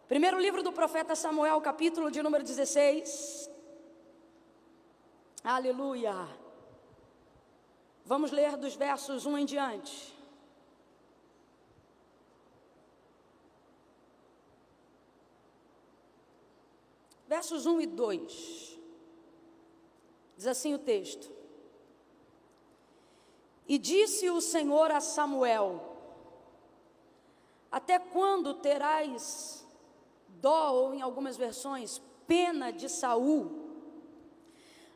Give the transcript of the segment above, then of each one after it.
Primeiro livro do profeta Samuel, capítulo de número 16. Aleluia. Vamos ler dos versos 1 em diante. Versos 1 e 2. Diz assim o texto: E disse o Senhor a Samuel: Até quando terás dó, ou em algumas versões, pena de Saul,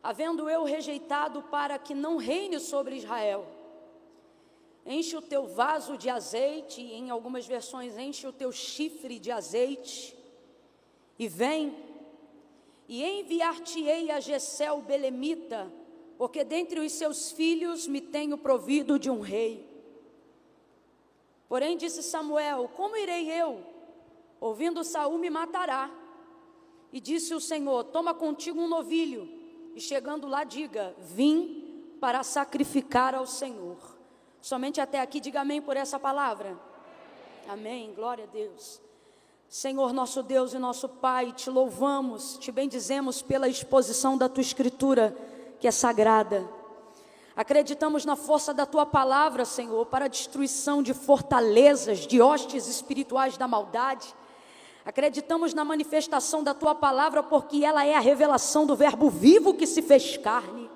havendo eu rejeitado para que não reine sobre Israel? Enche o teu vaso de azeite, e em algumas versões, enche o teu chifre de azeite, e vem, e enviar-te-ei a Jessé o belemita, porque dentre os seus filhos me tenho provido de um rei. Porém disse Samuel: Como irei eu? Ouvindo Saul me matará. E disse o Senhor: Toma contigo um novilho, e chegando lá diga: Vim para sacrificar ao Senhor. Somente até aqui, diga amém por essa palavra. Amém, glória a Deus. Senhor nosso Deus e nosso Pai, te louvamos, te bendizemos pela exposição da tua escritura, que é sagrada. Acreditamos na força da tua palavra, Senhor, para a destruição de fortalezas, de hostes espirituais da maldade. Acreditamos na manifestação da tua palavra, porque ela é a revelação do verbo vivo que se fez carne.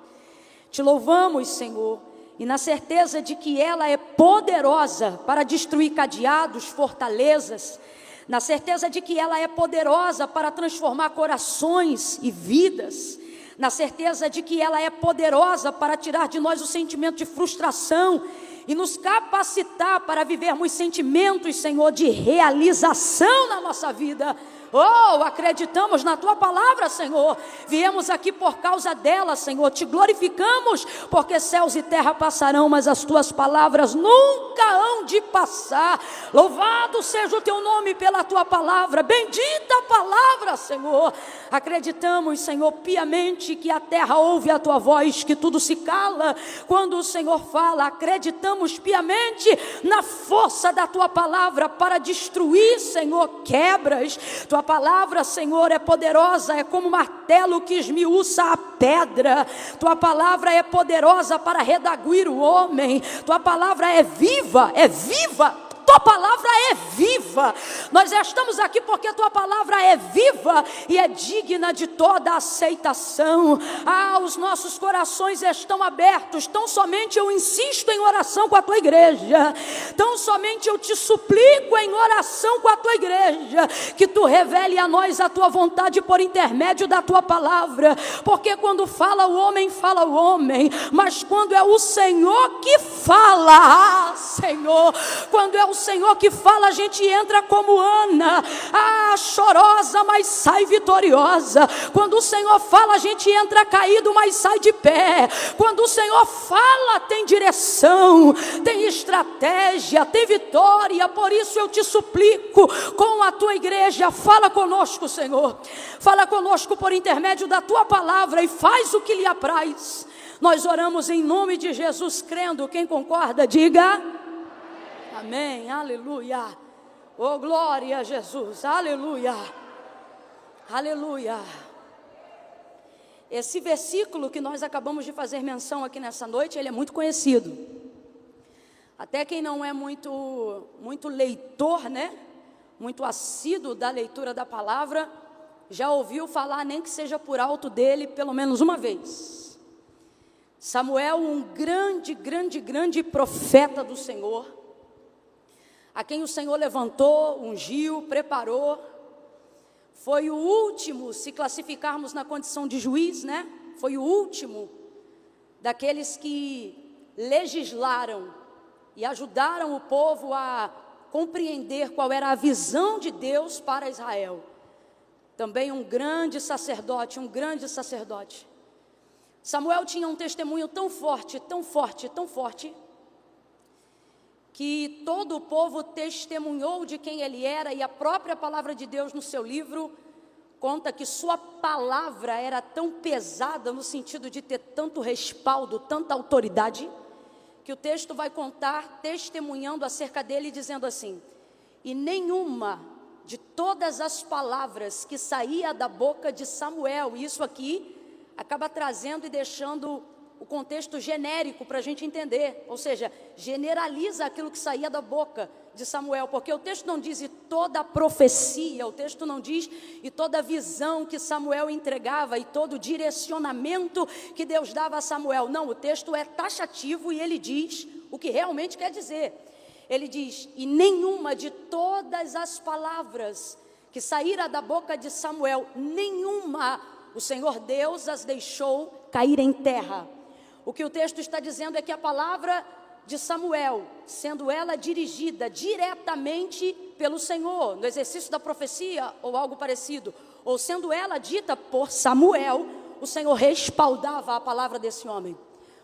Te louvamos, Senhor, e na certeza de que ela é poderosa para destruir cadeados, fortalezas, na certeza de que ela é poderosa para transformar corações e vidas, na certeza de que ela é poderosa para tirar de nós o sentimento de frustração e nos capacitar para vivermos sentimentos, Senhor, de realização na nossa vida. Oh, acreditamos na tua palavra, Senhor. Viemos aqui por causa dela, Senhor. Te glorificamos, porque céus e terra passarão, mas as tuas palavras nunca hão de passar. Louvado seja o teu nome pela tua palavra. Bendita a palavra, Senhor. Acreditamos, Senhor, piamente que a terra ouve a tua voz, que tudo se cala quando o Senhor fala. Acreditamos piamente na força da tua palavra para destruir, Senhor, quebras. Tua palavra, Senhor, é poderosa, é como martelo que esmiuça a pedra. Tua palavra é poderosa para redaguir o homem. Tua palavra é viva, é viva. Tua palavra é viva. Nós estamos aqui porque tua palavra é viva e é digna de toda aceitação. Os nossos corações estão abertos. Tão somente eu insisto em oração com a tua igreja. Tão somente eu te suplico em oração com a tua igreja, que tu revele a nós a tua vontade por intermédio da tua palavra. Porque quando fala o homem, mas quando é o Senhor que fala, Senhor, quando é o Senhor que fala, a gente entra como Ana, chorosa, mas sai vitoriosa. Quando o Senhor fala, a gente entra caído, mas sai de pé. Quando o Senhor fala, tem direção, tem estratégia, tem vitória. Por isso eu te suplico, com a tua igreja, fala conosco, Senhor. Fala conosco por intermédio da tua palavra e faz o que lhe apraz. Nós oramos em nome de Jesus, crendo. Quem concorda, diga amém, aleluia. Oh, glória a Jesus, aleluia, aleluia. Esse versículo que nós acabamos de fazer menção aqui nessa noite, ele é muito conhecido. Até quem não é muito leitor, né? Muito assíduo da leitura da palavra, já ouviu falar, nem que seja por alto dele, pelo menos uma vez. Samuel, um grande profeta do Senhor, a quem o Senhor levantou, ungiu, preparou. Foi o último, se classificarmos na condição de juiz, né? Foi o último daqueles que legislaram e ajudaram o povo a compreender qual era a visão de Deus para Israel. Também um grande sacerdote. Samuel tinha um testemunho tão forte, que todo o povo testemunhou de quem ele era, e a própria palavra de Deus no seu livro conta que sua palavra era tão pesada, no sentido de ter tanto respaldo, tanta autoridade, que o texto vai contar testemunhando acerca dele, dizendo assim: e nenhuma de todas as palavras que saía da boca de Samuel. E isso aqui acaba trazendo e deixando o contexto genérico para a gente entender, ou seja, generaliza aquilo que saía da boca de Samuel, porque o texto não diz e toda a profecia, o texto não diz e toda a visão que Samuel entregava e todo o direcionamento que Deus dava a Samuel. Não, o texto é taxativo e ele diz o que realmente quer dizer. Ele diz, e nenhuma de todas as palavras que saíram da boca de Samuel, nenhuma o Senhor Deus as deixou cair em terra. O que o texto está dizendo é que a palavra de Samuel, sendo ela dirigida diretamente pelo Senhor, no exercício da profecia ou algo parecido, ou sendo ela dita por Samuel, o Senhor respaldava a palavra desse homem,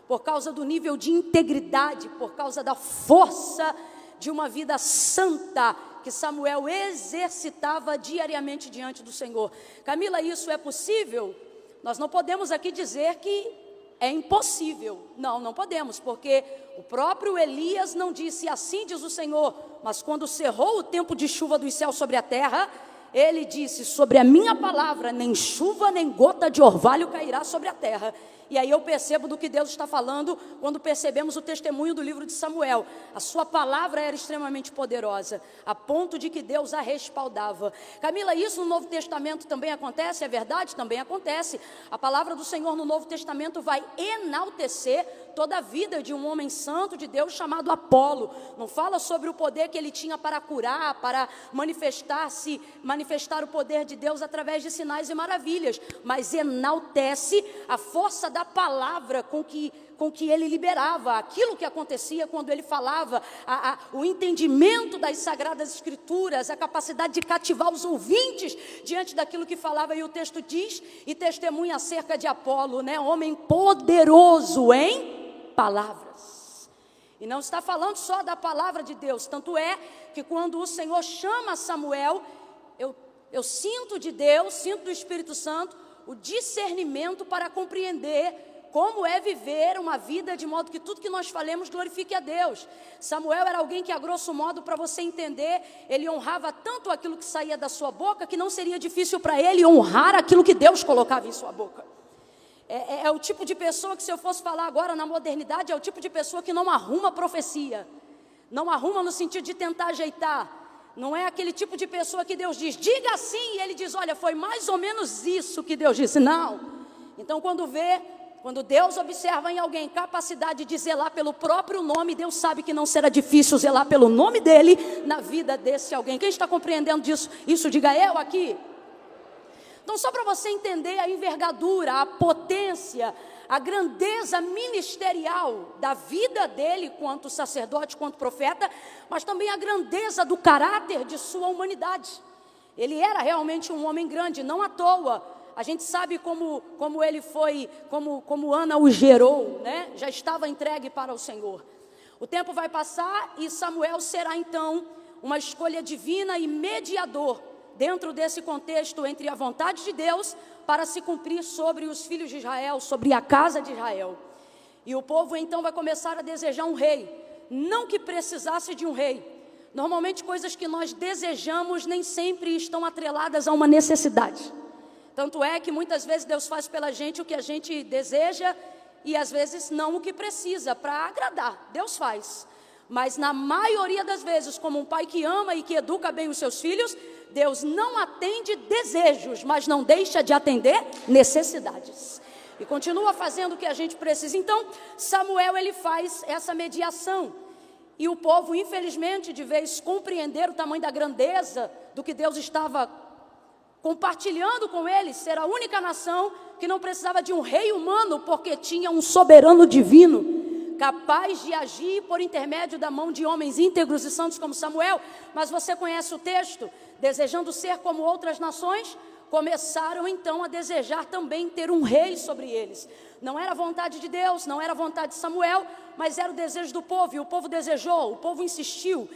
por causa do nível de integridade, por causa da força de uma vida santa que Samuel exercitava diariamente diante do Senhor. Camila, isso é possível? Nós não podemos aqui dizer que é impossível. Não, não podemos, porque o próprio Elias não disse assim diz o Senhor, mas quando cerrou o tempo de chuva dos céus sobre a terra, ele disse, sobre a minha palavra, nem chuva nem gota de orvalho cairá sobre a terra. E aí eu percebo do que Deus está falando quando percebemos o testemunho do livro de Samuel. A sua palavra era extremamente poderosa, a ponto de que Deus a respaldava. Camila, isso no Novo Testamento também acontece? É verdade? Também acontece. A palavra do Senhor no Novo Testamento vai enaltecer toda a vida de um homem santo de Deus chamado Apolo. Não fala sobre o poder que ele tinha para curar, para manifestar o poder de Deus através de sinais e maravilhas, mas enaltece a força da palavra com que ele liberava, aquilo que acontecia quando ele falava, o entendimento das Sagradas Escrituras, a capacidade de cativar os ouvintes diante daquilo que falava. E o texto diz e testemunha acerca de Apolo, né? Homem poderoso em palavras. E não está falando só da palavra de Deus, tanto é que quando o Senhor chama Samuel, eu sinto de Deus, sinto do Espírito Santo, o discernimento para compreender como é viver uma vida de modo que tudo que nós falemos glorifique a Deus. Samuel era alguém que, a grosso modo, para você entender, ele honrava tanto aquilo que saía da sua boca, que não seria difícil para ele honrar aquilo que Deus colocava em sua boca. É o tipo de pessoa que, se eu fosse falar agora na modernidade, é o tipo de pessoa que não arruma profecia, não arruma no sentido de tentar ajeitar. Não é aquele tipo de pessoa que Deus diz, diga assim, e ele diz, olha, foi mais ou menos isso que Deus disse. Não. Então, quando Deus observa em alguém capacidade de zelar pelo próprio nome, Deus sabe que não será difícil zelar pelo nome dele na vida desse alguém. Quem está compreendendo disso? Isso, diga eu aqui. Então, só para você entender a envergadura, a potência, a grandeza ministerial da vida dele, quanto sacerdote, quanto profeta, mas também a grandeza do caráter de sua humanidade. Ele era realmente um homem grande, não à toa. A gente sabe como ele foi, como Ana o gerou, né? Já estava entregue para o Senhor. O tempo vai passar e Samuel será então uma escolha divina e mediador dentro desse contexto entre a vontade de Deus para se cumprir sobre os filhos de Israel, sobre a casa de Israel. E o povo então vai começar a desejar um rei, não que precisasse de um rei. Normalmente coisas que nós desejamos nem sempre estão atreladas a uma necessidade. Tanto é que muitas vezes Deus faz pela gente o que a gente deseja e às vezes não o que precisa para agradar. Deus faz. Mas na maioria das vezes, como um pai que ama e que educa bem os seus filhos, Deus não atende desejos, mas não deixa de atender necessidades. E continua fazendo o que a gente precisa. Então, Samuel, ele faz essa mediação. E o povo, infelizmente, de vez compreender o tamanho da grandeza do que Deus estava compartilhando com eles, ser a única nação que não precisava de um rei humano, porque tinha um soberano divino, capaz de agir por intermédio da mão de homens íntegros e santos como Samuel. Mas você conhece o texto, desejando ser como outras nações, começaram então a desejar também ter um rei sobre eles. Não era vontade de Deus, não era vontade de Samuel, mas era o desejo do povo, e o povo desejou, o povo insistiu,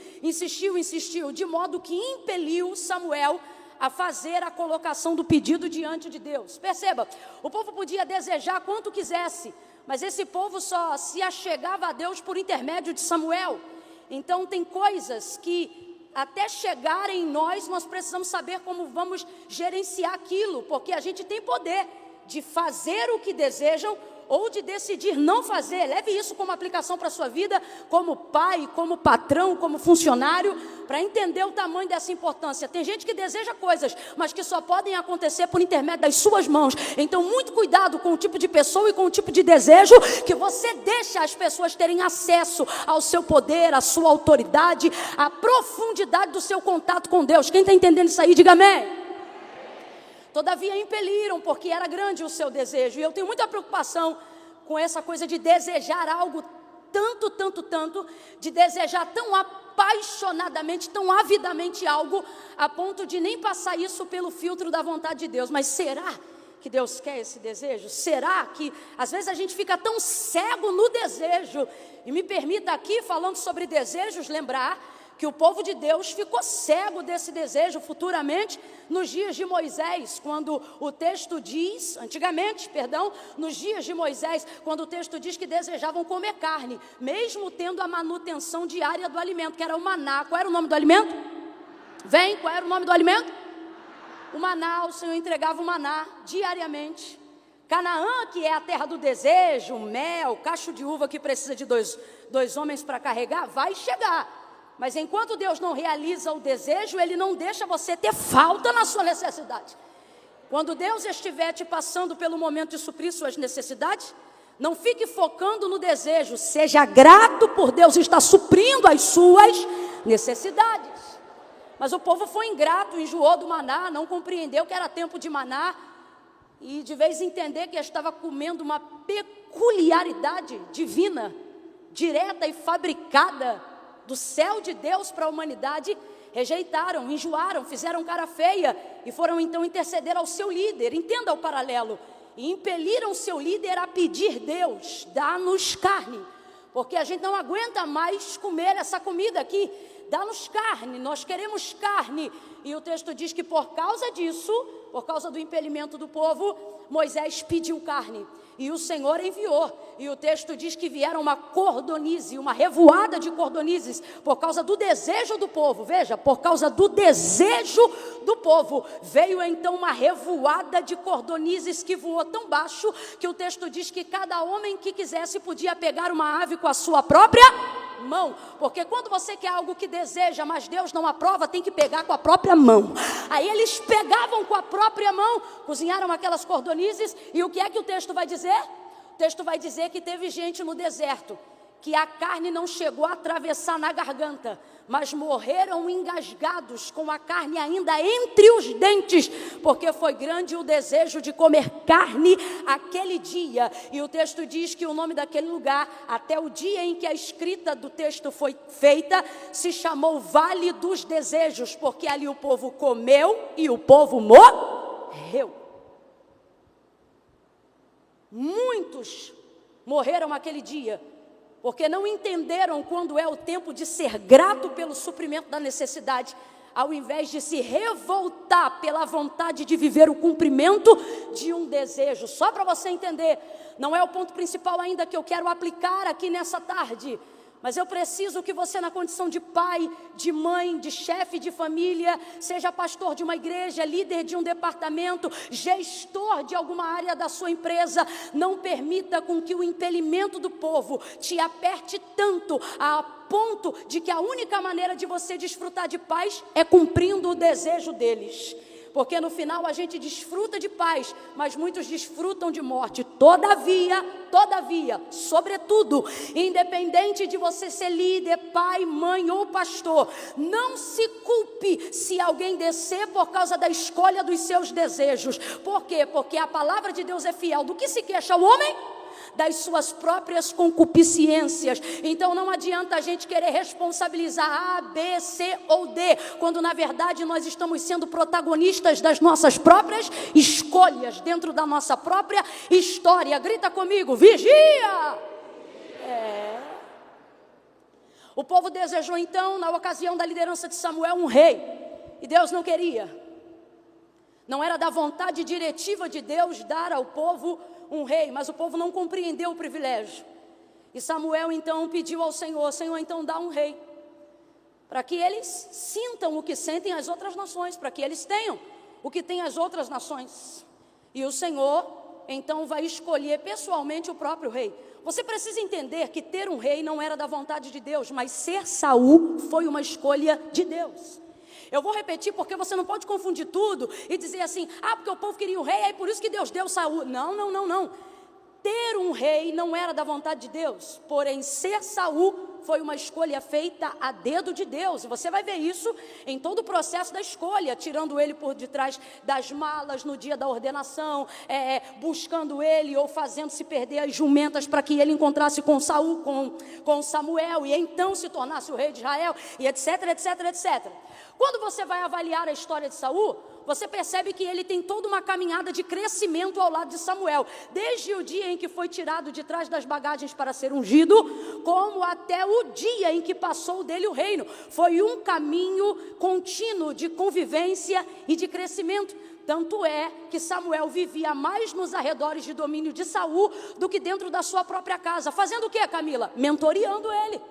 de modo que impeliu Samuel a fazer a colocação do pedido diante de Deus. Perceba, o povo podia desejar quanto quisesse, mas esse povo só se achegava a Deus por intermédio de Samuel. Então tem coisas que até chegar em nós precisamos saber como vamos gerenciar aquilo, porque a gente tem poder de fazer o que desejam ou de decidir não fazer. Leve isso como aplicação para a sua vida, como pai, como patrão, como funcionário, para entender o tamanho dessa importância. Tem gente que deseja coisas, mas que só podem acontecer por intermédio das suas mãos. Então, muito cuidado com o tipo de pessoa e com o tipo de desejo que você deixa as pessoas terem acesso ao seu poder, à sua autoridade, à profundidade do seu contato com Deus. Quem está entendendo isso aí, diga amém. Todavia impeliram, porque era grande o seu desejo. E eu tenho muita preocupação com essa coisa de desejar algo tanto, de desejar tão apaixonadamente, tão avidamente algo, a ponto de nem passar isso pelo filtro da vontade de Deus. Mas será que Deus quer esse desejo? Será que, às vezes, a gente fica tão cego no desejo? E me permita aqui, falando sobre desejos, lembrar que o povo de Deus ficou cego desse desejo futuramente nos dias de Moisés, quando o texto diz, nos dias de Moisés, quando o texto diz que desejavam comer carne, mesmo tendo a manutenção diária do alimento, que era o maná. Qual era o nome do alimento? Qual era o nome do alimento? O maná. O Senhor entregava o maná diariamente. Canaã, que é a terra do desejo, mel, cacho de uva que precisa de dois homens para carregar, vai chegar. Mas enquanto Deus não realiza o desejo, Ele não deixa você ter falta na sua necessidade. Quando Deus estiver te passando pelo momento de suprir suas necessidades, não fique focando no desejo. Seja grato por Deus estar suprindo as suas necessidades. Mas o povo foi ingrato, enjoou do maná, não compreendeu que era tempo de maná. E de vez em entender que estava comendo uma peculiaridade divina, direta e fabricada do céu de Deus para a humanidade, rejeitaram, enjoaram, fizeram cara feia e foram então interceder ao seu líder. Entenda o paralelo. E impeliram seu líder a pedir: Deus, dá-nos carne, porque a gente não aguenta mais comer essa comida aqui. Dá-nos carne, nós queremos carne. E o texto diz que por causa disso, por causa do impelimento do povo, Moisés pediu carne. E o Senhor enviou. E o texto diz que vieram uma cordonize, uma revoada de cordonizes, por causa do desejo do povo. Veja, por causa do desejo do povo, veio então uma revoada de cordonizes que voou tão baixo, que o texto diz que cada homem que quisesse podia pegar uma ave com a sua própria mão. Porque quando você quer algo que deseja, mas Deus não aprova, tem que pegar com a própria mão. Aí eles pegavam com a própria mão, cozinharam aquelas cordonizes. E o que é que o texto vai dizer? O texto vai dizer que teve gente no deserto que a carne não chegou a atravessar na garganta, mas morreram engasgados com a carne ainda entre os dentes, porque foi grande o desejo de comer carne aquele dia. E o texto diz que o nome daquele lugar, até o dia em que a escrita do texto foi feita, se chamou Vale dos Desejos, porque ali o povo comeu e o povo morreu. Muitos morreram aquele dia, porque não entenderam quando é o tempo de ser grato pelo suprimento da necessidade, ao invés de se revoltar pela vontade de viver o cumprimento de um desejo. Só para você entender, não é o ponto principal ainda que eu quero aplicar aqui nessa tarde, mas eu preciso que você, na condição de pai, de mãe, de chefe de família, seja pastor de uma igreja, líder de um departamento, gestor de alguma área da sua empresa, não permita com que o impelimento do povo te aperte tanto a ponto de que a única maneira de você desfrutar de paz é cumprindo o desejo deles. Porque no final a gente desfruta de paz, mas muitos desfrutam de morte. Todavia, sobretudo, independente de você ser líder, pai, mãe ou pastor, não se culpe se alguém descer por causa da escolha dos seus desejos. Por quê? Porque a palavra de Deus é fiel. Do que se queixa o homem? Das suas próprias concupiscências. Então não adianta a gente querer responsabilizar A, B, C ou D, quando na verdade nós estamos sendo protagonistas das nossas próprias escolhas, dentro da nossa própria história. Grita comigo: vigia! O povo desejou então, na ocasião da liderança de Samuel, um rei, e Deus não queria. Não era da vontade diretiva de Deus dar ao povo um rei, mas o povo não compreendeu o privilégio. E Samuel então pediu ao Senhor: Senhor, então dá um rei, para que eles sintam o que sentem as outras nações, para que eles tenham o que têm as outras nações. E o Senhor, então, vai escolher pessoalmente o próprio rei. Você precisa entender que ter um rei não era da vontade de Deus, mas ser Saul foi uma escolha de Deus. Eu vou repetir porque você não pode confundir tudo e dizer assim, porque o povo queria um rei, aí por isso que Deus deu Saul. Não. Ter um rei não era da vontade de Deus, porém ser Saul foi uma escolha feita a dedo de Deus. E você vai ver isso em todo o processo da escolha, tirando ele por detrás das malas no dia da ordenação, buscando ele ou fazendo-se perder as jumentas para que ele encontrasse com Saul, com Samuel, e então se tornasse o rei de Israel, e etc. Quando você vai avaliar a história de Saul, você percebe que ele tem toda uma caminhada de crescimento ao lado de Samuel, desde o dia em que foi tirado de trás das bagagens para ser ungido, como até o dia em que passou dele o reino. Foi um caminho contínuo de convivência e de crescimento. Tanto é que Samuel vivia mais nos arredores de domínio de Saul do que dentro da sua própria casa. Fazendo o quê, Camila? Mentoreando ele,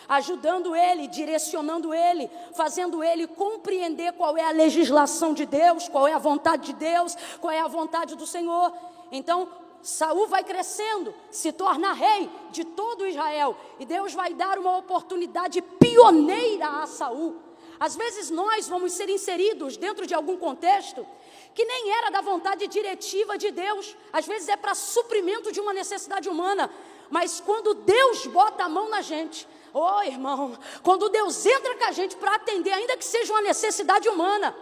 ajudando ele, direcionando ele, fazendo ele compreender qual é a legislação de Deus, qual é a vontade de Deus, qual é a vontade do Senhor. Então, Saul vai crescendo, se torna rei de todo Israel, e Deus vai dar uma oportunidade pioneira a Saul. Às vezes nós vamos ser inseridos dentro de algum contexto que nem era da vontade diretiva de Deus, às vezes é para suprimento de uma necessidade humana, mas quando Deus bota a mão na gente, irmão, quando Deus entra com a gente para atender, ainda que seja uma necessidade humana,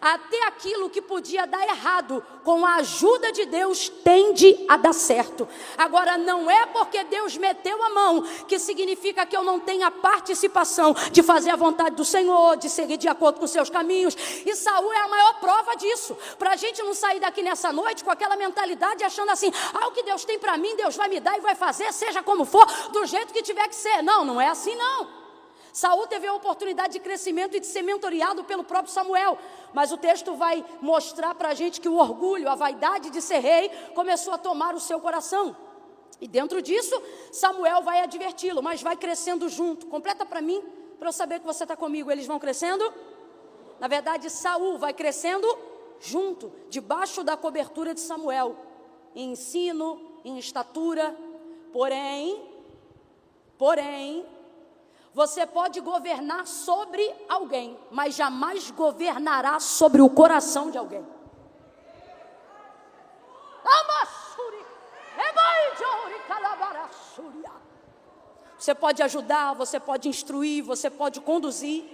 até aquilo que podia dar errado, com a ajuda de Deus, tende a dar certo. Agora, não é porque Deus meteu a mão, que significa que eu não tenha participação de fazer a vontade do Senhor, de seguir de acordo com os seus caminhos. E Saul é a maior prova disso, para a gente não sair daqui nessa noite com aquela mentalidade, achando assim, o que Deus tem para mim, Deus vai me dar e vai fazer, seja como for, do jeito que tiver que ser. Não é assim não. Saul teve a oportunidade de crescimento e de ser mentoreado pelo próprio Samuel, mas o texto vai mostrar para a gente que o orgulho, a vaidade de ser rei, começou a tomar o seu coração, e dentro disso, Samuel vai adverti-lo, mas vai crescendo junto. Completa para mim, para eu saber que você está comigo. Eles vão crescendo? Na verdade, Saul vai crescendo junto, debaixo da cobertura de Samuel, em ensino, em estatura. Porém, você pode governar sobre alguém, mas jamais governará sobre o coração de alguém. Você pode ajudar, você pode instruir, você pode conduzir,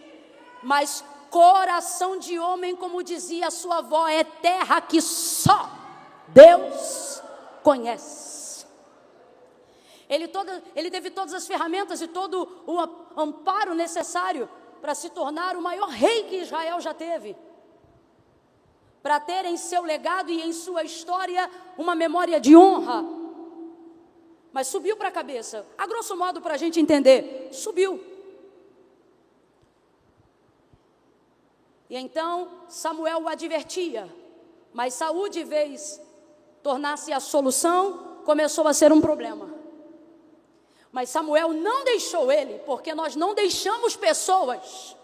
mas coração de homem, como dizia a sua avó, é terra que só Deus conhece. Ele teve todas as ferramentas e todo o amparo necessário para se tornar o maior rei que Israel já teve, para ter em seu legado e em sua história uma memória de honra. Mas subiu para a cabeça, a grosso modo, para a gente entender, subiu. E então Samuel o advertia, mas Saul, de vez tornar-se a solução, começou a ser um problema. Mas Samuel não deixou ele, porque nós não deixamos pessoas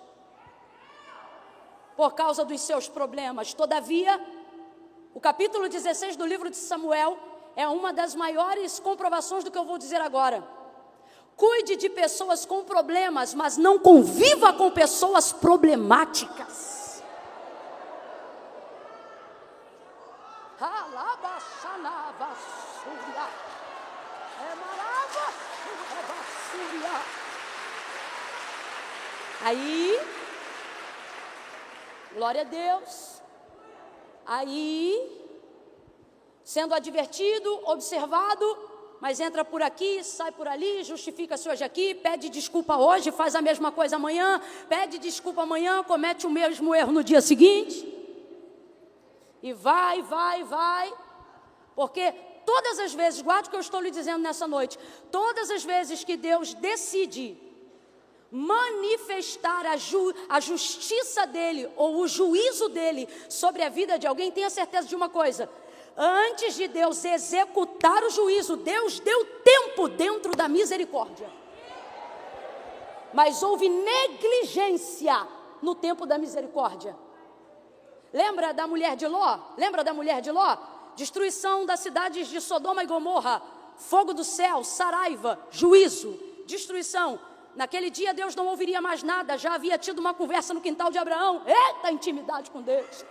por causa dos seus problemas. Todavia, o capítulo 16 do livro de Samuel é uma das maiores comprovações do que eu vou dizer agora. Cuide de pessoas com problemas, mas não conviva com pessoas problemáticas. Aí, glória a Deus, aí, sendo advertido, observado, mas entra por aqui, sai por ali, justifica-se hoje aqui, pede desculpa hoje, faz a mesma coisa amanhã, pede desculpa amanhã, comete o mesmo erro no dia seguinte, e vai, porque todas as vezes, guarde o que eu estou lhe dizendo nessa noite, todas as vezes que Deus decide manifestar a justiça dele ou o juízo dele sobre a vida de alguém, tenha certeza de uma coisa: antes de Deus executar o juízo, Deus deu tempo dentro da misericórdia. mas houve negligência no tempo da misericórdia. Lembra da mulher de Ló? Lembra da mulher de Ló? Destruição das cidades de Sodoma e Gomorra, fogo do céu, saraiva, juízo, destruição. Naquele dia Deus não ouviria mais nada, já havia tido uma conversa no quintal de Abraão. Eita, intimidade com Deus.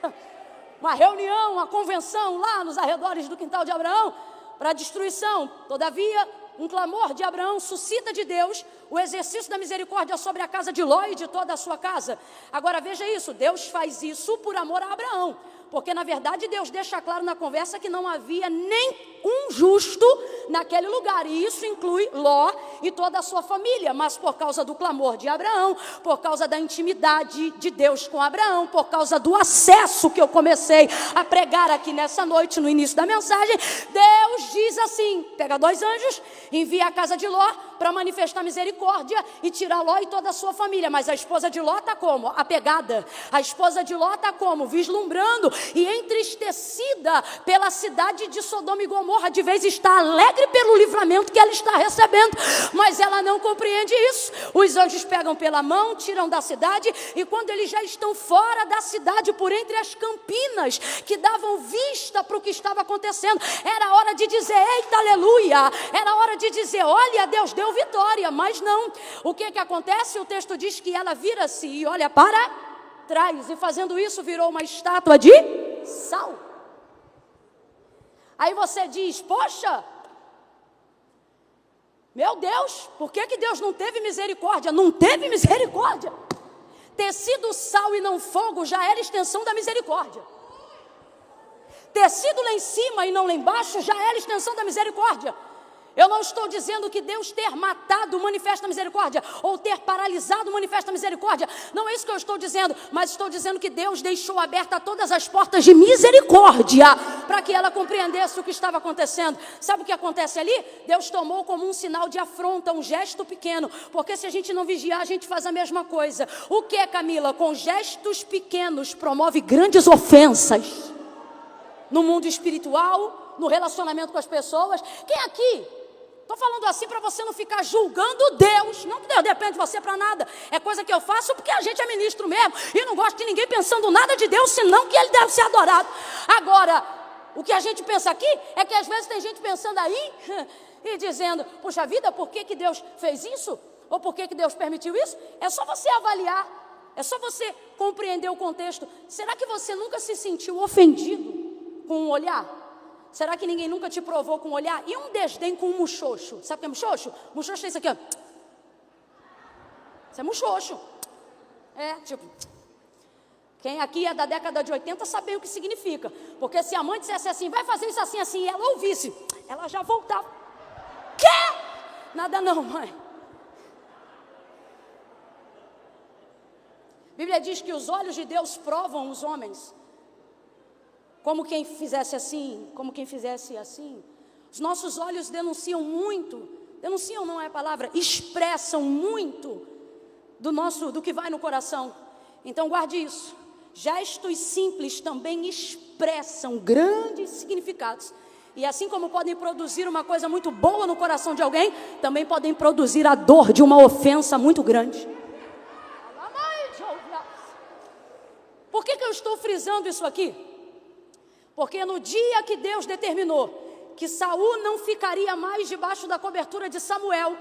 Uma reunião, uma convenção lá nos arredores do quintal de Abraão para destruição. Todavia, um clamor de Abraão suscita de Deus o exercício da misericórdia sobre a casa de Ló e de toda a sua casa. Agora veja isso, Deus faz isso por amor a Abraão, porque na verdade Deus deixa claro na conversa que não havia nem um justo naquele lugar, e isso inclui Ló e toda a sua família, mas por causa do clamor de Abraão, por causa da intimidade de Deus com Abraão, por causa do acesso que eu comecei a pregar aqui nessa noite, no início da mensagem, Deus diz assim, pega 2 anjos, envia a casa de Ló para manifestar misericórdia e tirar Ló e toda a sua família, mas a esposa de Ló está como? Apegada, a esposa de Ló está como? Vislumbrando e entristecida pela cidade de Sodoma e Gomorra, de vez está alegre pelo livramento que ela está recebendo, mas ela não compreende isso. Os anjos pegam pela mão, tiram da cidade, e quando eles já estão fora da cidade, por entre as campinas que davam vista para o que estava acontecendo, era hora de dizer, eita, aleluia, era hora de dizer, olha, Deus deu vitória, mas não. O que acontece? O texto diz que ela vira-se e olha para trás, e fazendo isso virou uma estátua de sal. Aí você diz, poxa, meu Deus, por que Deus não teve misericórdia? Não teve misericórdia. Ter sido sal e não fogo já era extensão da misericórdia. Ter sido lá em cima e não lá embaixo já era extensão da misericórdia. Eu não estou dizendo que Deus ter matado manifesta misericórdia, ou ter paralisado manifesta misericórdia. Não é isso que eu estou dizendo, mas estou dizendo que Deus deixou abertas todas as portas de misericórdia, para que ela compreendesse o que estava acontecendo. Sabe o que acontece ali? Deus tomou como um sinal de afronta, um gesto pequeno, porque se a gente não vigiar, a gente faz a mesma coisa. O que, Camila? Com gestos pequenos promove grandes ofensas no mundo espiritual, no relacionamento com as pessoas. Quem aqui? Estou falando assim para você não ficar julgando Deus. Não que Deus depende de você para nada. É coisa que eu faço porque a gente é ministro mesmo. E não gosto de ninguém pensando nada de Deus, senão que Ele deve ser adorado. Agora, o que a gente pensa aqui é que às vezes tem gente pensando aí e dizendo, puxa vida, por que Deus fez isso? Ou por que Deus permitiu isso? É só você avaliar. É só você compreender o contexto. Será que você nunca se sentiu ofendido com um olhar? Será que ninguém nunca te provou com um olhar? E um desdém com um muxoxo? Sabe o que é muxoxo? Muxoxo é isso aqui, ó. Isso é muxoxo. É, tipo... Quem aqui é da década de 80 sabe o que significa. Porque se a mãe dissesse assim, vai fazer isso assim, assim, e ela ouvisse, ela já voltava. Quê? Nada não, mãe. A Bíblia diz que os olhos de Deus provam os homens. Como quem fizesse assim, como quem fizesse assim. Os nossos olhos denunciam muito, denunciam não é a palavra, expressam muito do que vai no coração. Então guarde isso. Gestos simples também expressam grandes significados. E assim como podem produzir uma coisa muito boa no coração de alguém, também podem produzir a dor de uma ofensa muito grande. Por que eu estou frisando isso aqui? Porque no dia que Deus determinou que Saul não ficaria mais debaixo da cobertura de Samuel,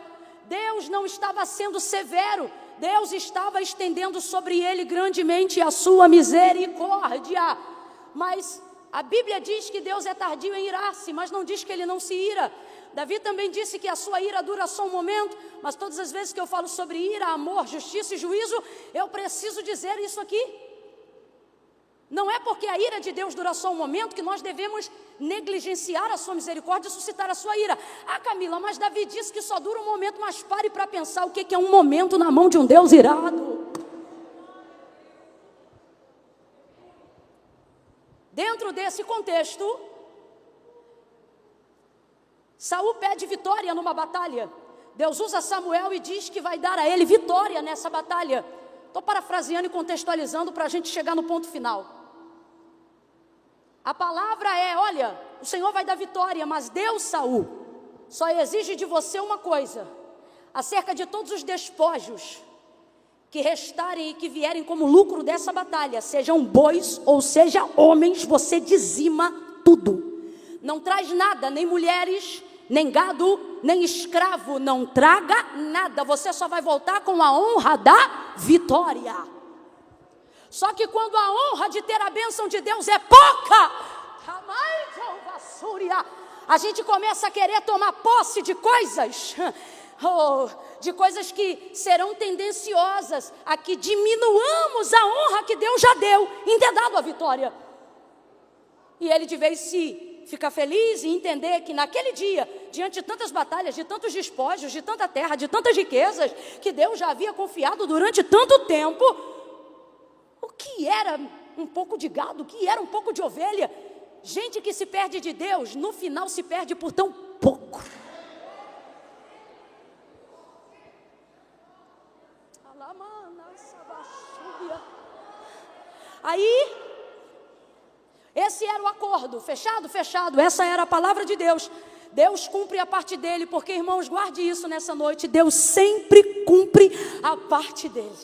Deus não estava sendo severo, Deus estava estendendo sobre ele grandemente a sua misericórdia. Mas a Bíblia diz que Deus é tardio em irar-se, mas não diz que ele não se ira. Davi também disse que a sua ira dura só um momento, mas todas as vezes que eu falo sobre ira, amor, justiça e juízo, eu preciso dizer isso aqui. Não é porque a ira de Deus dura só um momento que nós devemos negligenciar a sua misericórdia e suscitar a sua ira. Ah, Camila, mas Davi disse que só dura um momento, mas pare para pensar o que é um momento na mão de um Deus irado. Dentro desse contexto, Saul pede vitória numa batalha. Deus usa Samuel e diz que vai dar a ele vitória nessa batalha. Estou parafraseando e contextualizando para a gente chegar no ponto final. A palavra é, olha, o Senhor vai dar vitória, mas Deus, Saul, só exige de você uma coisa. Acerca de todos os despojos que restarem e que vierem como lucro dessa batalha, sejam bois ou seja homens, você dizima tudo. Não traz nada, nem mulheres, nem gado, nem escravo, não traga nada. Você só vai voltar com a honra da vitória. Só que quando a honra de ter a bênção de Deus é pouca, a gente começa a querer tomar posse de coisas, de coisas que serão tendenciosas a que diminuamos a honra que Deus já deu em ter dado a vitória. E ele, de vez se ficar feliz e entender que naquele dia, diante de tantas batalhas, de tantos despojos, de tanta terra, de tantas riquezas, que Deus já havia confiado durante tanto tempo, o que era um pouco de gado, o que era um pouco de ovelha? Gente que se perde de Deus, no final se perde por tão pouco. Aí, esse era o acordo, fechado, fechado, essa era a palavra de Deus. Deus cumpre a parte dele, porque, irmãos, guarde isso nessa noite, Deus sempre cumpre a parte dele.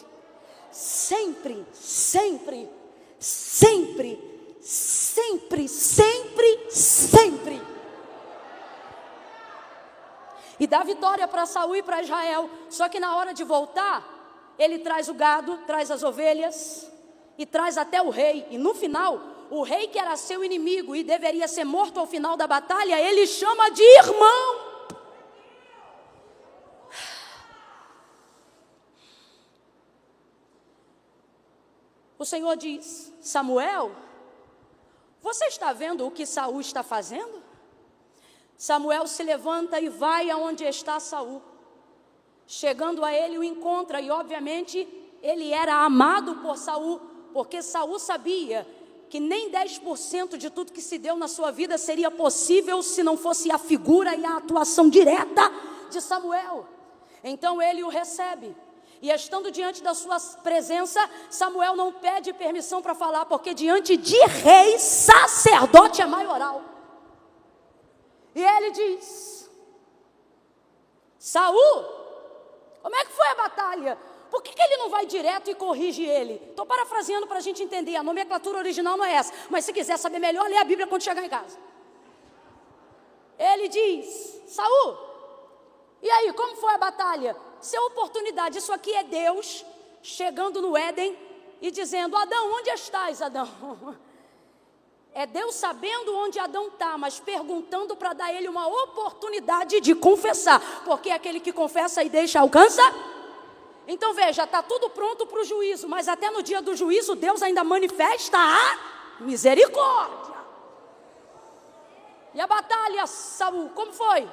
Sempre, sempre, sempre, sempre, sempre, sempre. E dá vitória para Saul e para Israel. Só que na hora de voltar, ele traz o gado, traz as ovelhas e traz até o rei. E no final, o rei que era seu inimigo e deveria ser morto ao final da batalha, ele chama de irmão. O Senhor diz: Samuel, você está vendo o que Saul está fazendo? Samuel se levanta e vai aonde está Saul. Chegando a ele, o encontra e, obviamente, ele era amado por Saul, porque Saul sabia que nem 10% de tudo que se deu na sua vida seria possível se não fosse a figura e a atuação direta de Samuel. Então ele o recebe. E estando diante da sua presença, Samuel não pede permissão para falar, porque diante de rei, sacerdote é maioral. E ele diz: Saul, como é que foi a batalha? Por que ele não vai direto e corrige ele? Estou parafraseando para a gente entender, a nomenclatura original não é essa, mas se quiser saber melhor, lê a Bíblia quando chegar em casa. Ele diz: Saul, e aí, como foi a batalha? Seu oportunidade, isso aqui é Deus chegando no Éden e dizendo: Adão, onde estás, Adão? É Deus sabendo onde Adão está, mas perguntando para dar ele uma oportunidade de confessar, porque aquele que confessa e deixa alcança. Então veja, está tudo pronto para o juízo, mas até no dia do juízo Deus ainda manifesta a misericórdia. E a batalha, Saul, como foi?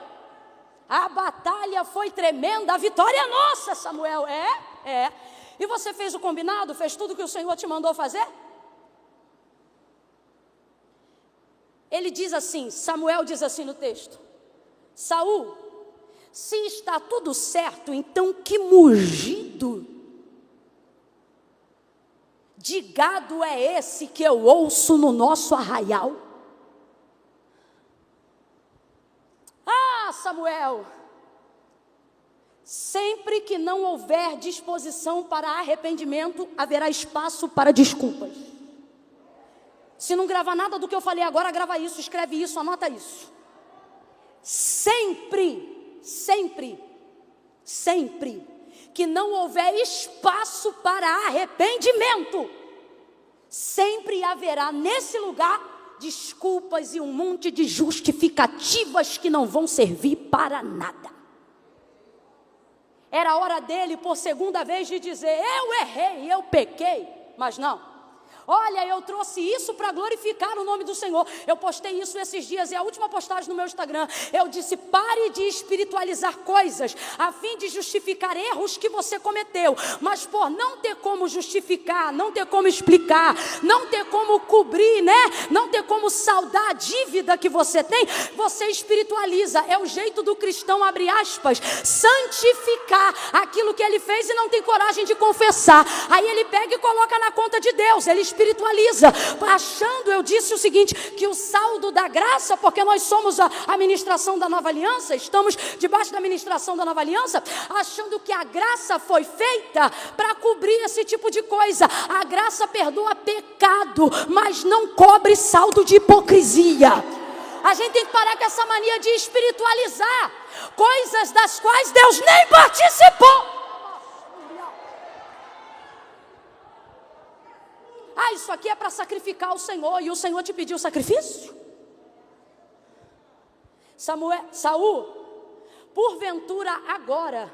A batalha foi tremenda, a vitória é nossa, Samuel. É. E você fez o combinado? Fez tudo que o Senhor te mandou fazer? Ele diz assim, Samuel diz assim no texto: Saul, se está tudo certo, então que mugido de gado é esse que eu ouço no nosso arraial? Samuel, sempre que não houver disposição para arrependimento, haverá espaço para desculpas. Se não gravar nada do que eu falei agora, grava isso, escreve isso, anota isso. Sempre, sempre, sempre que não houver espaço para arrependimento, sempre haverá nesse lugar desculpas e um monte de justificativas que não vão servir para nada. Era a hora dele, por segunda vez, de dizer: eu errei, eu pequei, mas não. Olha, eu trouxe isso para glorificar o nome do Senhor. Eu postei isso esses dias, é a última postagem no meu Instagram. Eu disse: pare de espiritualizar coisas a fim de justificar erros que você cometeu. Mas por não ter como justificar, não ter como explicar, não ter como cobrir, né? Não ter como saldar a dívida que você tem, você espiritualiza. É o jeito do cristão, abre aspas, santificar aquilo que ele fez e não tem coragem de confessar. Aí ele pega e coloca na conta de Deus. Ele espiritualiza espiritualiza, achando, eu disse o seguinte, que o saldo da graça, porque nós somos a ministração da nova aliança, estamos debaixo da ministração da nova aliança, achando que a graça foi feita para cobrir esse tipo de coisa. A graça perdoa pecado, mas não cobre saldo de hipocrisia. A gente tem que parar com essa mania de espiritualizar coisas das quais Deus nem participou. Ah, isso aqui é para sacrificar o Senhor, e o Senhor te pediu sacrifício? Saul, porventura agora,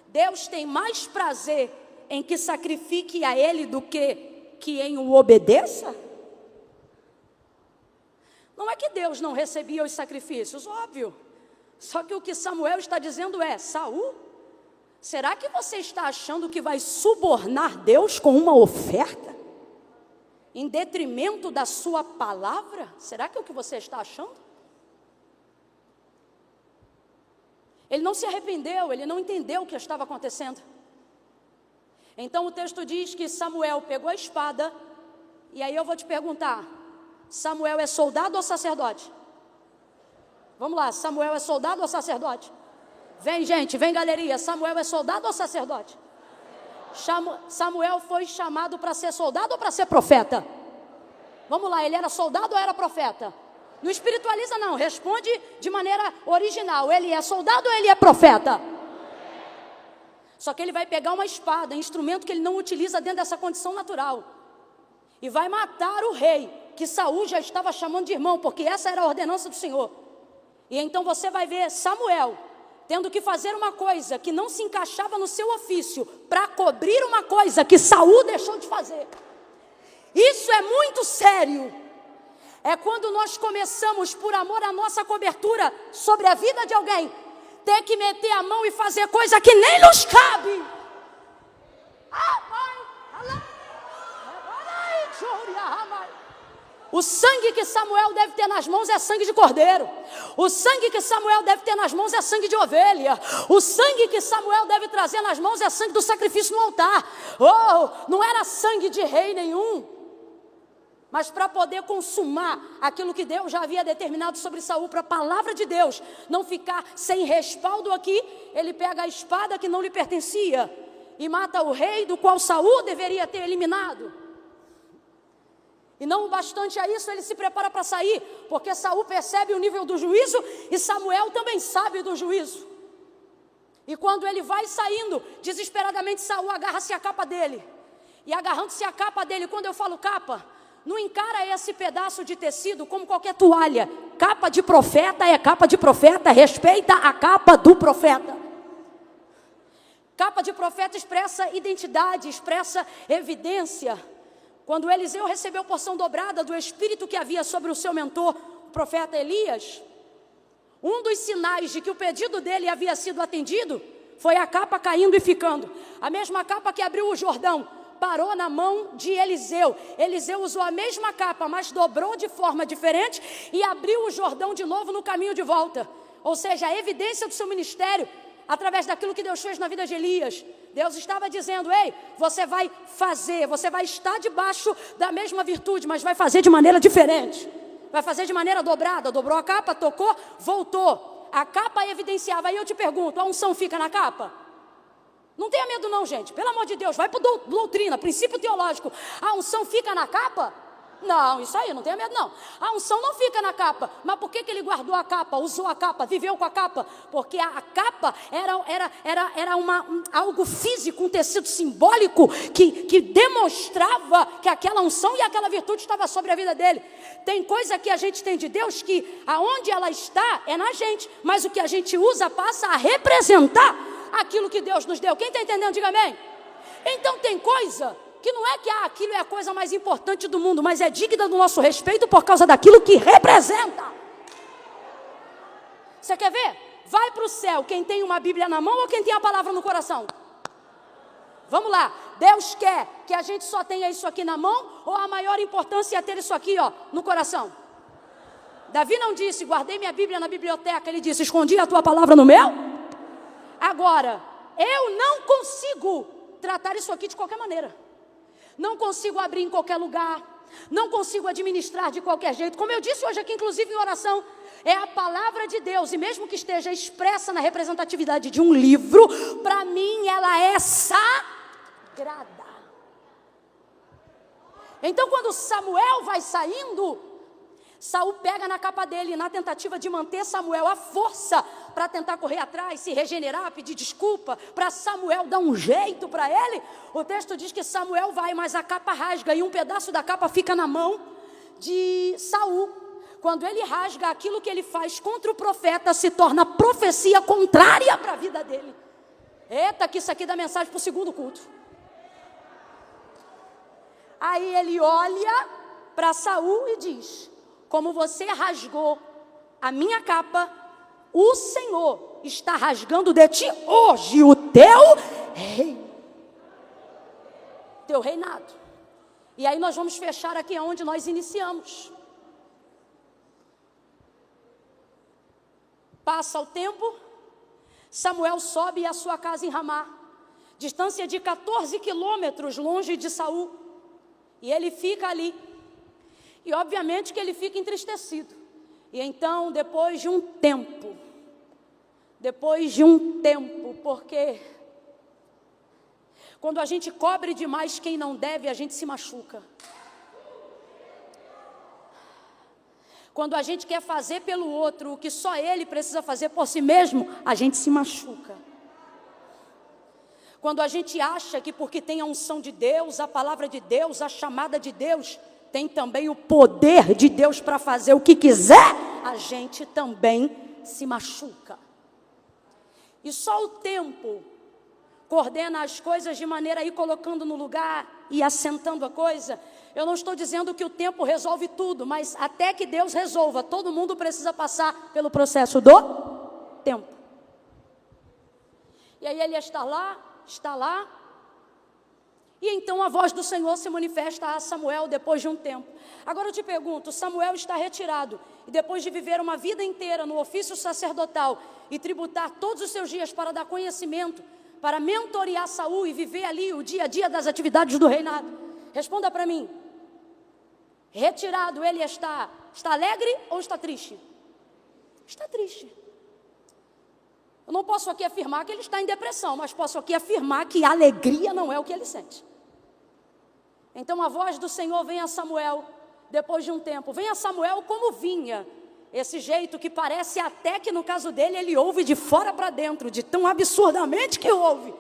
Deus tem mais prazer em que sacrifique a Ele do que em o obedeça? Não é que Deus não recebia os sacrifícios, óbvio. Só que o que Samuel está dizendo é: Saul, será que você está achando que vai subornar Deus com uma oferta? Em detrimento da sua palavra? Será que é o que você está achando? Ele não se arrependeu, ele não entendeu o que estava acontecendo. Então o texto diz que Samuel pegou a espada, e aí eu vou te perguntar: Samuel é soldado ou sacerdote? Vamos lá, Samuel é soldado ou sacerdote? Vem, gente, vem, galeria. Samuel é soldado ou sacerdote? Samuel foi chamado para ser soldado ou para ser profeta? Vamos lá, ele era soldado ou era profeta? Não espiritualiza não, responde de maneira original. Ele é soldado ou ele é profeta? Só que ele vai pegar uma espada, instrumento que ele não utiliza dentro dessa condição natural, e vai matar o rei, que Saul já estava chamando de irmão, porque essa era a ordenança do Senhor. E então você vai ver Samuel tendo que fazer uma coisa que não se encaixava no seu ofício, para cobrir uma coisa que Saul deixou de fazer. Isso é muito sério. É quando nós começamos, por amor à nossa cobertura sobre a vida de alguém, ter que meter a mão e fazer coisa que nem nos cabe. O sangue que Samuel deve ter nas mãos é sangue de cordeiro. O sangue que Samuel deve ter nas mãos é sangue de ovelha. O sangue que Samuel deve trazer nas mãos é sangue do sacrifício no altar. Oh, não era sangue de rei nenhum, mas para poder consumar aquilo que Deus já havia determinado sobre Saul, para a palavra de Deus não ficar sem respaldo aqui, ele pega a espada que não lhe pertencia e mata o rei do qual Saul deveria ter eliminado. E não bastante a isso, ele se prepara para sair, porque Saul percebe o nível do juízo e Samuel também sabe do juízo. E quando ele vai saindo, desesperadamente Saul agarra-se a capa dele. E agarrando-se a capa dele, quando eu falo capa, não encara esse pedaço de tecido como qualquer toalha. Capa de profeta é capa de profeta, respeita a capa do profeta. Capa de profeta expressa identidade, expressa evidência. Quando Eliseu recebeu porção dobrada do Espírito que havia sobre o seu mentor, o profeta Elias, um dos sinais de que o pedido dele havia sido atendido foi a capa caindo e ficando. A mesma capa que abriu o Jordão parou na mão de Eliseu. Eliseu usou a mesma capa, mas dobrou de forma diferente e abriu o Jordão de novo no caminho de volta. Ou seja, a evidência do seu ministério através daquilo que Deus fez na vida de Elias. Deus estava dizendo: ei, você vai fazer, você vai estar debaixo da mesma virtude, mas vai fazer de maneira diferente. Vai fazer de maneira dobrada. Dobrou a capa, tocou, voltou. A capa evidenciava. Aí eu te pergunto, a unção fica na capa? Não tenha medo não, gente. Pelo amor de Deus, vai para doutrina, princípio teológico. A unção fica na capa? Não, isso aí, não tenha medo não. A unção não fica na capa. Mas por que ele guardou a capa, usou a capa, viveu com a capa? Porque a capa era algo físico, um tecido simbólico que demonstrava que aquela unção e aquela virtude estava sobre a vida dele. Tem coisa que a gente tem de Deus que aonde ela está é na gente, mas o que a gente usa passa a representar aquilo que Deus nos deu. Quem está entendendo, diga amém. Então tem coisa que não é que aquilo é a coisa mais importante do mundo, mas é digna do nosso respeito por causa daquilo que representa. Você quer ver? Vai para o céu quem tem uma Bíblia na mão ou quem tem a palavra no coração? Vamos lá. Deus quer que a gente só tenha isso aqui na mão, ou a maior importância é ter isso aqui, ó, no coração? Davi não disse: guardei minha Bíblia na biblioteca. Ele disse: escondi a tua palavra no meu. Agora, eu não consigo tratar isso aqui de qualquer maneira. não consigo abrir em qualquer lugar, não consigo administrar de qualquer jeito. Como eu disse hoje aqui, inclusive em oração, é a palavra de Deus, e mesmo que esteja expressa na representatividade de um livro, para mim ela é sagrada. Então, quando Samuel vai saindo, Saul pega na capa dele, na tentativa de manter Samuel à força, para tentar correr atrás, se regenerar, pedir desculpa, para Samuel dar um jeito para ele. O texto diz que Samuel vai, mas a capa rasga, e um pedaço da capa fica na mão de Saul. Quando ele rasga, aquilo que ele faz contra o profeta se torna profecia contrária para a vida dele. Eita, que isso aqui dá mensagem para o segundo culto. Aí ele olha para Saul e diz: como você rasgou a minha capa, o Senhor está rasgando de ti hoje o teu reino, teu reinado. E aí nós vamos fechar aqui onde nós iniciamos. Passa o tempo, Samuel sobe à sua casa em Ramá, distância de 14 quilômetros longe de Saul, e ele fica ali. E obviamente que ele fica entristecido. E então, depois de um tempo, porque quando a gente cobre demais quem não deve, a gente se machuca. Quando a gente quer fazer pelo outro o que só ele precisa fazer por si mesmo, a gente se machuca. Quando a gente acha que porque tem a unção de Deus, a palavra de Deus, a chamada de Deus, tem também o poder de Deus para fazer o que quiser, a gente também se machuca. E só o tempo coordena as coisas de maneira a ir colocando no lugar e assentando a coisa. Eu não estou dizendo que o tempo resolve tudo, mas até que Deus resolva, todo mundo precisa passar pelo processo do tempo. E aí ele está lá, e então a voz do Senhor se manifesta a Samuel depois de um tempo. Agora eu te pergunto, Samuel está retirado, e depois de viver uma vida inteira no ofício sacerdotal, e tributar todos os seus dias para dar conhecimento, para mentorear Saul e viver ali o dia a dia das atividades do reinado, responda para mim, retirado ele está alegre ou está triste? Está triste. Eu não posso aqui afirmar que ele está em depressão, mas posso aqui afirmar que a alegria não é o que ele sente. Então a voz do Senhor vem a Samuel, depois de um tempo, vem a Samuel como vinha, esse jeito que parece até que no caso dele ele ouve de fora para dentro, de tão absurdamente que ouve.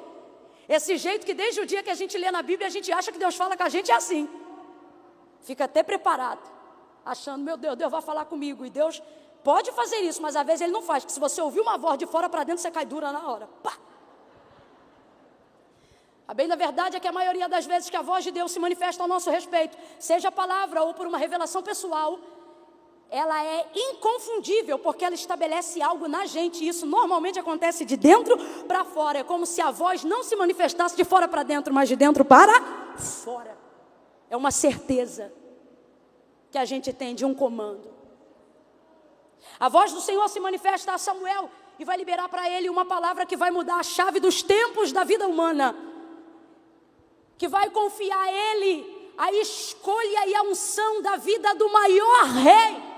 Esse jeito que desde o dia que a gente lê na Bíblia, a gente acha que Deus fala com a gente assim. Fica até preparado, achando, meu Deus, Deus vai falar comigo, e Deus pode fazer isso, mas às vezes ele não faz, porque se você ouvir uma voz de fora para dentro, você cai dura na hora. Pá! A bem da verdade é que a maioria das vezes que a voz de Deus se manifesta ao nosso respeito, seja a palavra ou por uma revelação pessoal, ela é inconfundível, porque ela estabelece algo na gente, e isso normalmente acontece de dentro para fora. É como se a voz não se manifestasse de fora para dentro, mas de dentro para fora. É uma certeza que a gente tem de um comando. A voz do Senhor se manifesta a Samuel e vai liberar para ele uma palavra que vai mudar a chave dos tempos da vida humana, que vai confiar a ele a escolha e a unção da vida do maior rei.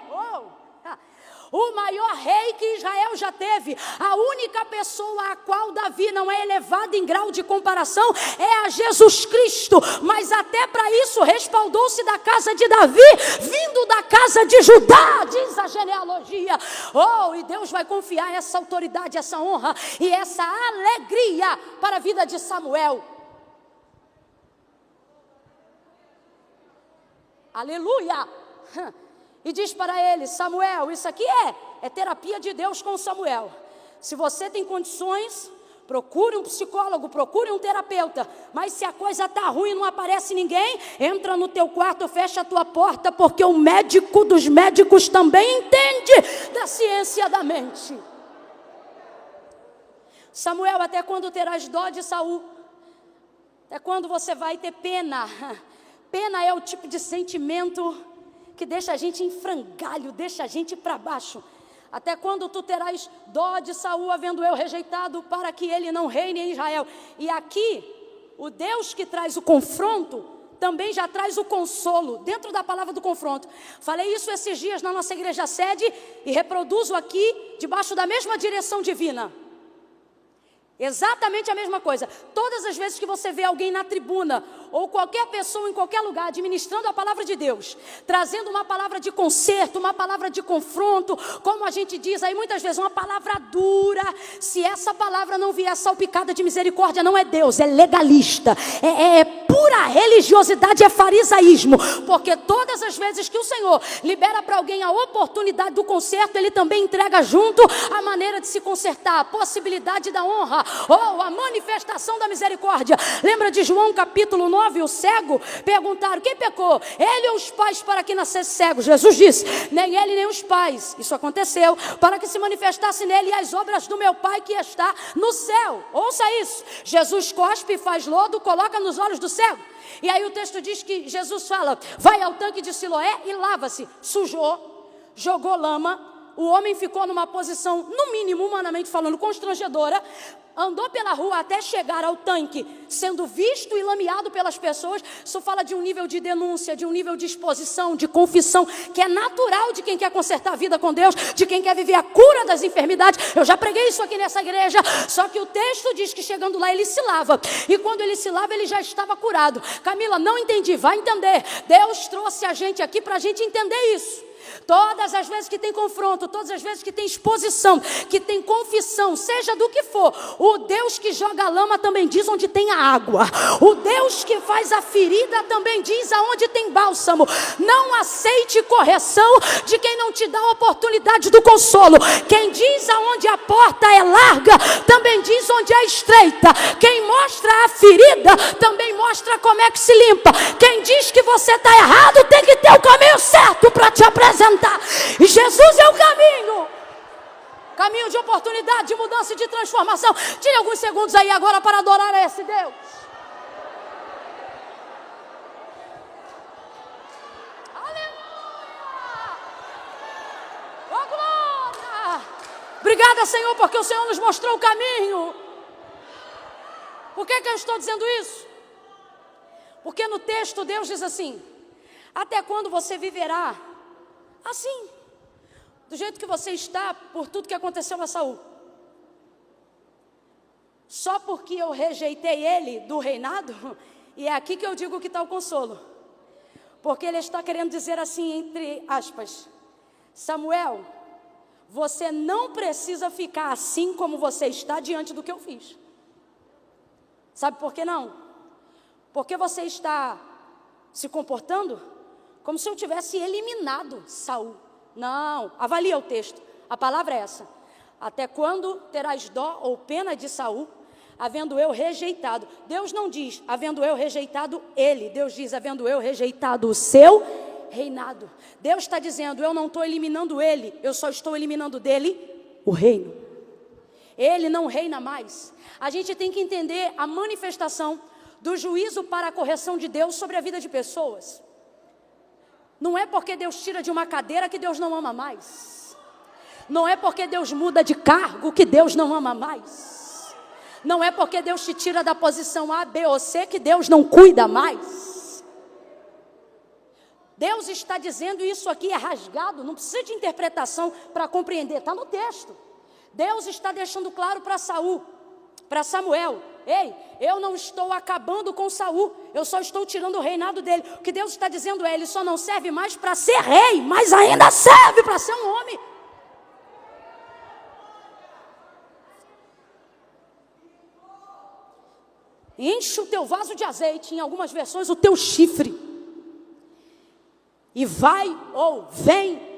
O maior rei que Israel já teve, a única pessoa a qual Davi não é elevado em grau de comparação é a Jesus Cristo, mas até para isso respaldou-se da casa de Davi, vindo da casa de Judá, diz a genealogia. E Deus vai confiar essa autoridade, essa honra e essa alegria para a vida de Samuel. Aleluia! E diz para ele, Samuel, isso aqui é terapia de Deus com Samuel. Se você tem condições, procure um psicólogo, procure um terapeuta. Mas se a coisa está ruim e não aparece ninguém, entra no teu quarto, fecha a tua porta, porque o médico dos médicos também entende da ciência da mente. Samuel, até quando terás dó de Saul? Até quando você vai ter pena? Pena é o tipo de sentimento que deixa a gente em frangalho, deixa a gente para baixo. Até quando tu terás dó de Saul, havendo eu rejeitado, para que ele não reine em Israel? E aqui, o Deus que traz o confronto, também já traz o consolo, dentro da palavra do confronto. Falei isso esses dias na nossa igreja sede e reproduzo aqui, debaixo da mesma direção divina. Exatamente a mesma coisa. Todas as vezes que você vê alguém na tribuna, ou qualquer pessoa em qualquer lugar, administrando a palavra de Deus, trazendo uma palavra de conserto, uma palavra de confronto, como a gente diz aí muitas vezes, uma palavra dura, se essa palavra não vier salpicada de misericórdia, não é Deus, é legalista, é pura religiosidade, é farisaísmo, porque todas as vezes que o Senhor libera para alguém a oportunidade do conserto, Ele também entrega junto a maneira de se consertar, a possibilidade da honra, ou a manifestação da misericórdia. Lembra de João capítulo 9, o cego? Perguntaram, quem pecou? Ele ou os pais para que nascesse cego? Jesus disse, nem ele nem os pais. Isso aconteceu para que se manifestasse nele as obras do meu Pai que está no céu. Ouça isso, Jesus cospe, faz lodo, coloca nos olhos do cego. E aí o texto diz que Jesus fala, vai ao tanque de Siloé e lava-se. Sujou, jogou lama, o homem ficou numa posição, no mínimo humanamente falando, constrangedora, andou pela rua até chegar ao tanque, sendo visto e lameado pelas pessoas. Isso fala de um nível de denúncia, de um nível de exposição, de confissão, que é natural de quem quer consertar a vida com Deus, de quem quer viver a cura das enfermidades. Eu já preguei isso aqui nessa igreja, só que o texto diz que chegando lá ele se lava, e quando ele se lava ele já estava curado. Camila, não entendi, vai entender. Deus trouxe a gente aqui para a gente entender isso. Todas as vezes que tem confronto, todas as vezes que tem exposição, que tem confissão, seja do que for, o Deus que joga a lama também diz onde tem a água. O Deus que faz a ferida também diz aonde tem bálsamo. Não aceite correção de quem não te dá a oportunidade do consolo. Quem diz aonde a porta é larga, também diz onde é estreita. Quem mostra a ferida, também mostra como é que se limpa. Quem diz que você está errado, tem que ter o caminho certo para te apresentar. E Jesus é o caminho de oportunidade, de mudança e de transformação. Tire alguns segundos aí agora para adorar a esse Deus. Aleluia! Oh glória! Obrigada, Senhor, porque o Senhor nos mostrou o caminho. Por que eu estou dizendo isso? Porque no texto Deus diz assim, até quando você viverá assim, do jeito que você está, por tudo que aconteceu a Saul? Só porque eu rejeitei ele do reinado? E é aqui que eu digo que está o consolo. Porque ele está querendo dizer assim, entre aspas, Samuel, você não precisa ficar assim como você está diante do que eu fiz. Sabe por que não? Porque você está se comportando como se eu tivesse eliminado Saul. Não, avalia o texto. A palavra é essa. Até quando terás dó ou pena de Saul, havendo eu rejeitado? Deus não diz, havendo eu rejeitado ele. Deus diz, havendo eu rejeitado o seu reinado. Deus está dizendo, eu não estou eliminando ele, eu só estou eliminando dele o reino. Ele não reina mais. A gente tem que entender a manifestação do juízo para a correção de Deus sobre a vida de pessoas. Não é porque Deus tira de uma cadeira que Deus não ama mais. Não é porque Deus muda de cargo que Deus não ama mais. Não é porque Deus te tira da posição A, B ou C que Deus não cuida mais. Deus está dizendo, isso aqui é rasgado, não precisa de interpretação para compreender, está no texto. Deus está deixando claro para Samuel, ei, eu não estou acabando com Saul, eu só estou tirando o reinado dele. O que Deus está dizendo é, ele só não serve mais para ser rei, mas ainda serve para ser um homem. Enche o teu vaso de azeite, em algumas versões o teu chifre, e vai ou vem,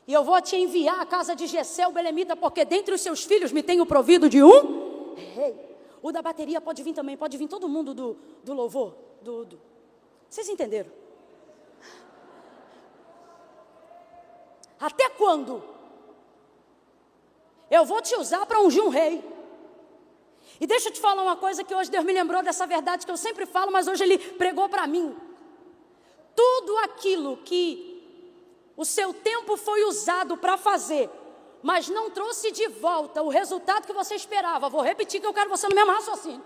e eu vou te enviar à casa de Jessé o belemita, porque dentre os seus filhos me tenho provido de um rei. O da bateria pode vir também, pode vir todo mundo do louvor. Vocês entenderam? Até quando eu vou te usar para ungir um rei? E deixa eu te falar uma coisa que hoje Deus me lembrou dessa verdade que eu sempre falo, mas hoje Ele pregou para mim. Tudo aquilo que o seu tempo foi usado para fazer, mas não trouxe de volta o resultado que você esperava. Vou repetir que eu quero você no mesmo raciocínio.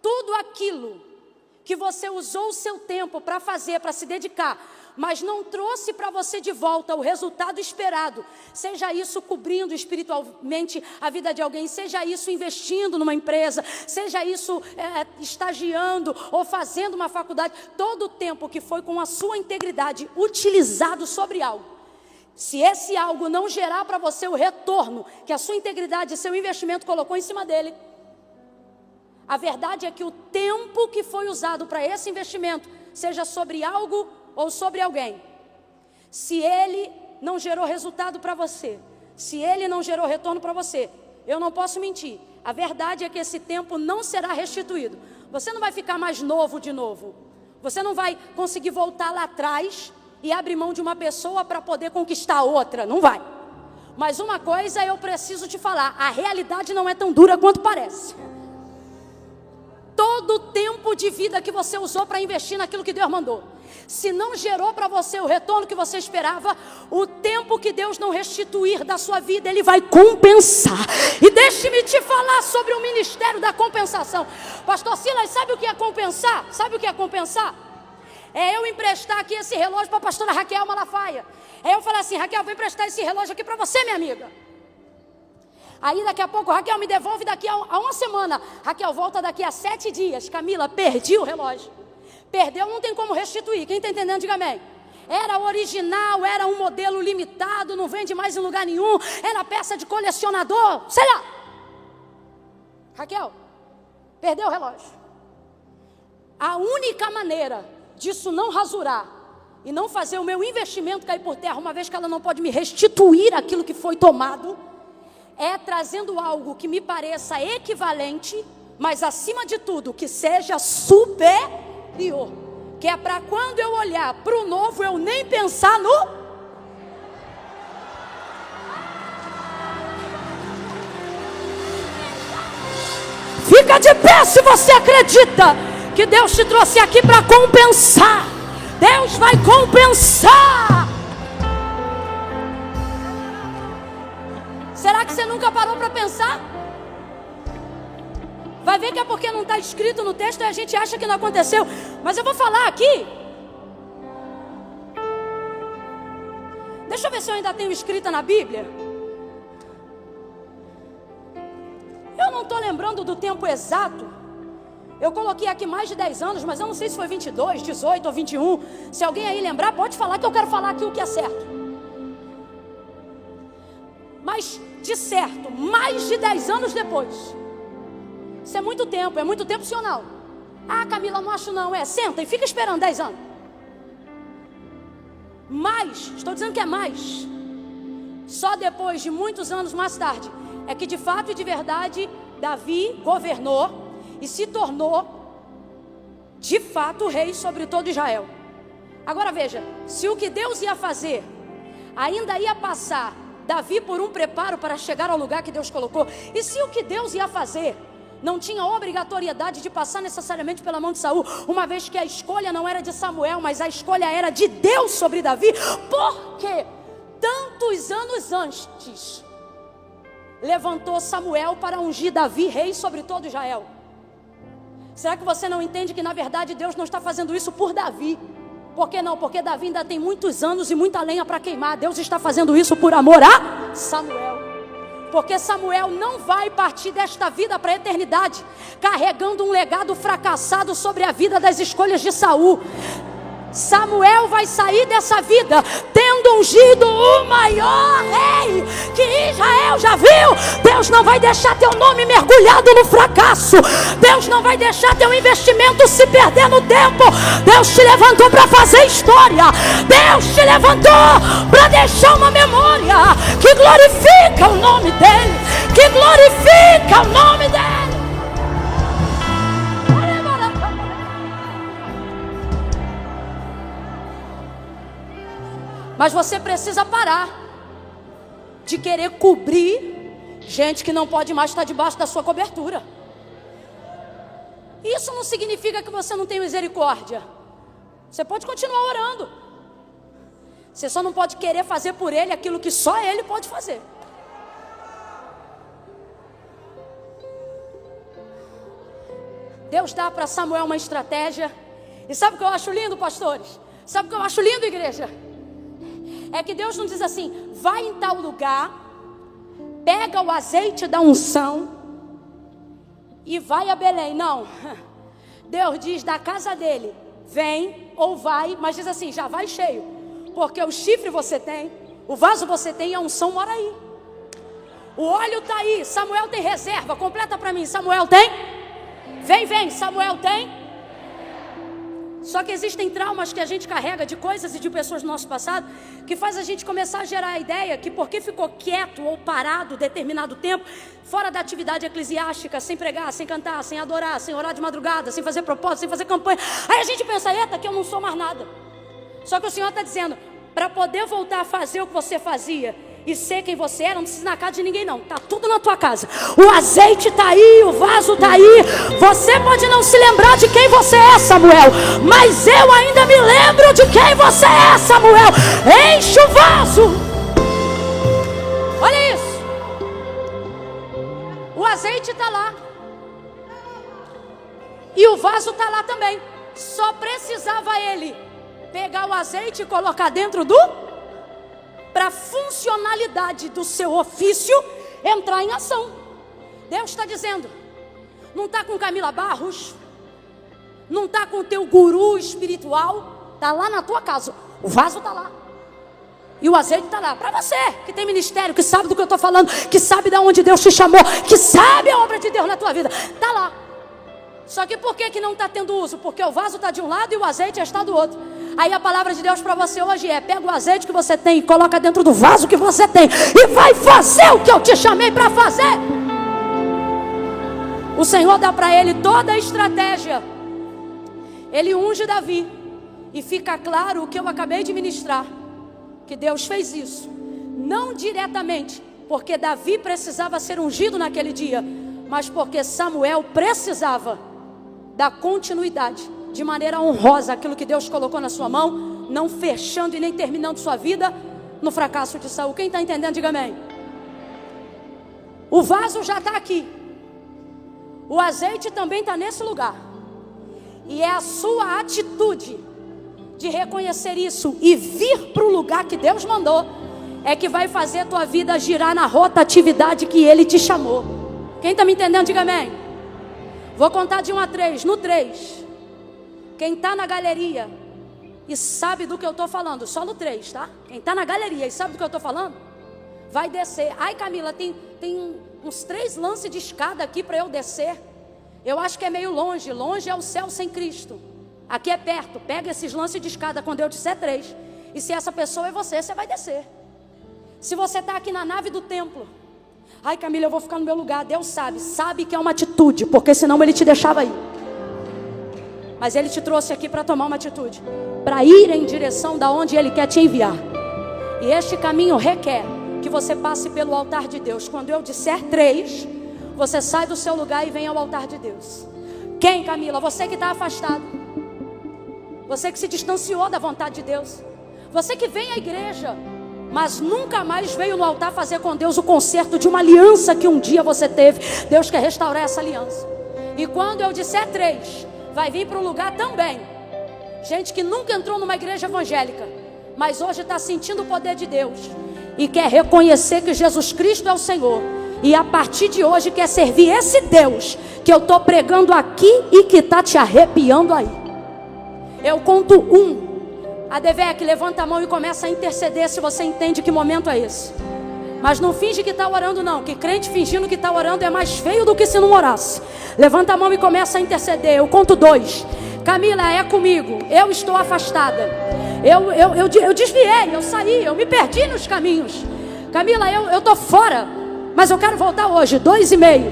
Tudo aquilo que você usou o seu tempo para fazer, para se dedicar, mas não trouxe para você de volta o resultado esperado, seja isso cobrindo espiritualmente a vida de alguém, seja isso investindo numa empresa, seja isso estagiando ou fazendo uma faculdade, todo o tempo que foi com a sua integridade utilizado sobre algo, se esse algo não gerar para você o retorno que a sua integridade e seu investimento colocou em cima dele, a verdade é que o tempo que foi usado para esse investimento, seja sobre algo ou sobre alguém, se ele não gerou resultado para você, se ele não gerou retorno para você, eu não posso mentir, a verdade é que esse tempo não será restituído. Você não vai ficar mais novo de novo, você não vai conseguir voltar lá atrás e abrir mão de uma pessoa para poder conquistar outra, não vai. Mas uma coisa eu preciso te falar, a realidade não é tão dura quanto parece. Todo o tempo de vida que você usou para investir naquilo que Deus mandou, se não gerou para você o retorno que você esperava, o tempo que Deus não restituir da sua vida, Ele vai compensar. E deixe-me te falar sobre o ministério da compensação. Pastor Silas, sabe o que é compensar? Sabe o que é compensar? É eu emprestar aqui esse relógio para a pastora Raquel Malafaia. É eu falar assim, Raquel, vou emprestar esse relógio aqui para você, minha amiga. Aí daqui a pouco, Raquel, me devolve daqui a uma semana. Raquel, volta daqui a 7 dias. Camila, perdi o relógio. Perdeu, não tem como restituir. Quem está entendendo, diga amém. Era original, era um modelo limitado, não vende mais em lugar nenhum. Era peça de colecionador, sei lá. Raquel, perdeu o relógio. A única maneira disso não rasurar e não fazer o meu investimento cair por terra, uma vez que ela não pode me restituir aquilo que foi tomado, é trazendo algo que me pareça equivalente, mas acima de tudo, que seja superior. Que é para quando eu olhar para o novo, eu nem pensar no... Fica de pé se você acredita que Deus te trouxe aqui para compensar. Deus vai compensar. Será que você nunca parou para pensar? Vai ver que é porque não está escrito no texto e a gente acha que não aconteceu. Mas eu vou falar aqui. Deixa eu ver se eu ainda tenho escrita na Bíblia. Eu não estou lembrando do tempo exato. Eu coloquei aqui mais de 10 anos, mas eu não sei se foi 22, 18 ou 21. Se alguém aí lembrar, pode falar que eu quero falar aqui o que é certo. Mas, de certo, mais de 10 anos depois. Isso é muito tempo, sim ou não? Ah, Camila, não acho não, senta e fica esperando 10 anos. Mais, estou dizendo que é mais. Só depois de muitos anos mais tarde, é que de fato e de verdade, Davi governou e se tornou, de fato, rei sobre todo Israel. Agora veja, se o que Deus ia fazer, ainda ia passar Davi por um preparo para chegar ao lugar que Deus colocou, e se o que Deus ia fazer não tinha obrigatoriedade de passar necessariamente pela mão de Saul, uma vez que a escolha não era de Samuel, mas a escolha era de Deus sobre Davi, porque tantos anos antes levantou Samuel para ungir Davi rei sobre todo Israel. Será que você não entende que na verdade Deus não está fazendo isso por Davi? Por que não? Porque Davi ainda tem muitos anos e muita lenha para queimar. Deus está fazendo isso por amor a Samuel. Porque Samuel não vai partir desta vida para a eternidade carregando um legado fracassado sobre a vida das escolhas de Saul. Samuel vai sair dessa vida tendo ungido o maior rei que Israel já viu. Deus não vai deixar teu nome mergulhado no fracasso. Deus não vai deixar teu investimento se perder no tempo. Deus te levantou para fazer história. Deus te levantou para deixar uma memória que glorifica o nome dele, que glorifica o nome dele. Mas você precisa parar de querer cobrir gente que não pode mais estar debaixo da sua cobertura. Isso não significa que você não tem misericórdia. Você pode continuar orando. Você só não pode querer fazer por ele aquilo que só ele pode fazer. Deus dá para Samuel uma estratégia. E sabe o que eu acho lindo, pastores? Sabe o que eu acho lindo, igreja? É que Deus não diz assim: vai em tal lugar, pega o azeite da unção e vai a Belém. Não. Deus diz da casa dele: vem ou vai, mas diz assim: já vai cheio, porque o chifre você tem, o vaso você tem e a unção mora aí. O óleo está aí. Samuel tem reserva. Completa para mim. Samuel tem? Vem. Samuel tem? Só que existem traumas que a gente carrega de coisas e de pessoas do nosso passado, que faz a gente começar a gerar a ideia que porque ficou quieto ou parado determinado tempo, fora da atividade eclesiástica, sem pregar, sem cantar, sem adorar, sem orar de madrugada, sem fazer propósito, sem fazer campanha, aí a gente pensa: eita, que eu não sou mais nada. Só que o Senhor está dizendo: para poder voltar a fazer o que você fazia e ser quem você era, não precisa ir na casa de ninguém não, tá tudo na tua casa. O azeite está aí, o vaso está aí. Você pode não se lembrar de quem você é, Samuel, mas eu ainda me lembro de quem você é, Samuel. Enche o vaso. Olha isso. O azeite está lá e o vaso está lá também. Só precisava ele pegar o azeite e colocar dentro para a funcionalidade do seu ofício entrar em ação. Deus está dizendo: não está com Camila Barros, não está com o teu guru espiritual, está lá na tua casa. O vaso está lá e o azeite está lá. Para você que tem ministério, que sabe do que eu estou falando, que sabe de onde Deus te chamou, que sabe a obra de Deus na tua vida, está lá. Só que por que não está tendo uso? Porque o vaso está de um lado e o azeite está do outro. Aí a palavra de Deus para você hoje é: pega o azeite que você tem e coloca dentro do vaso que você tem, e vai fazer o que eu te chamei para fazer. O Senhor dá para ele toda a estratégia. Ele unge Davi, e fica claro o que eu acabei de ministrar, que Deus fez isso não diretamente porque Davi precisava ser ungido naquele dia, mas porque Samuel precisava dar continuidade de maneira honrosa aquilo que Deus colocou na sua mão, não fechando e nem terminando sua vida no fracasso de Saul. Quem está entendendo, diga amém. O vaso já está aqui, o azeite também está nesse lugar, e é a sua atitude de reconhecer isso e vir para o lugar que Deus mandou é que vai fazer a tua vida girar na rotatividade que Ele te chamou. Quem está me entendendo, diga amém. Vou contar de 1 a 3. No 3, quem está na galeria e sabe do que eu estou falando, só no 3, tá? Quem está na galeria e sabe do que eu estou falando, vai descer. Ai, Camila, tem uns 3 lances de escada aqui para eu descer. Eu acho que é meio longe. Longe é o céu sem Cristo. Aqui é perto. Pega esses lances de escada quando eu disser 3. E se essa pessoa é você, você vai descer. Se você está aqui na nave do templo, ai, Camila, eu vou ficar no meu lugar. Deus sabe que é uma atitude, porque senão Ele te deixava aí. Mas Ele te trouxe aqui para tomar uma atitude, para ir em direção da onde Ele quer te enviar. E este caminho requer que você passe pelo altar de Deus. Quando eu disser 3, você sai do seu lugar e vem ao altar de Deus. Quem, Camila? Você que está afastado, você que se distanciou da vontade de Deus, você que vem à igreja, mas nunca mais veio no altar fazer com Deus o conserto de uma aliança que um dia você teve. Deus quer restaurar essa aliança. E quando eu disser 3, vai vir para um lugar também gente que nunca entrou numa igreja evangélica, mas hoje está sentindo o poder de Deus e quer reconhecer que Jesus Cristo é o Senhor, e a partir de hoje quer servir esse Deus que eu estou pregando aqui e que está te arrepiando aí. Eu conto 1. A Devec, levanta a mão e começa a interceder se você entende que momento é esse. Mas não finge que está orando não, que crente fingindo que está orando é mais feio do que se não orasse. Levanta a mão e começa a interceder. Eu conto 2. Camila, é comigo. Eu estou afastada. Eu desviei, eu saí, eu me perdi nos caminhos. Camila, eu estou fora, mas eu quero voltar hoje. 2,5.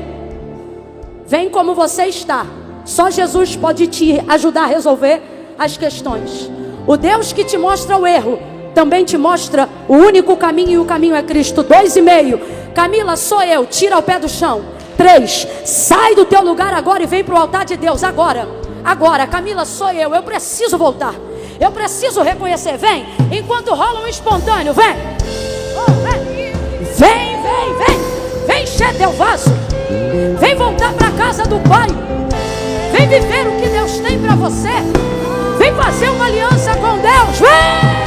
Vem como você está. Só Jesus pode te ajudar a resolver as questões. O Deus que te mostra o erro também te mostra o único caminho, e o caminho é Cristo. 2,5. Camila, sou eu. Tira o pé do chão. 3. Sai do teu lugar agora e vem para o altar de Deus agora. Camila, sou eu. Eu preciso voltar. Eu preciso reconhecer. Vem. Enquanto rola um espontâneo. Vem. Vem encher teu vaso. Vem voltar para a casa do Pai. Vem Vem viver o que Deus tem para você. Vem fazer uma aliança com Deus. Vem!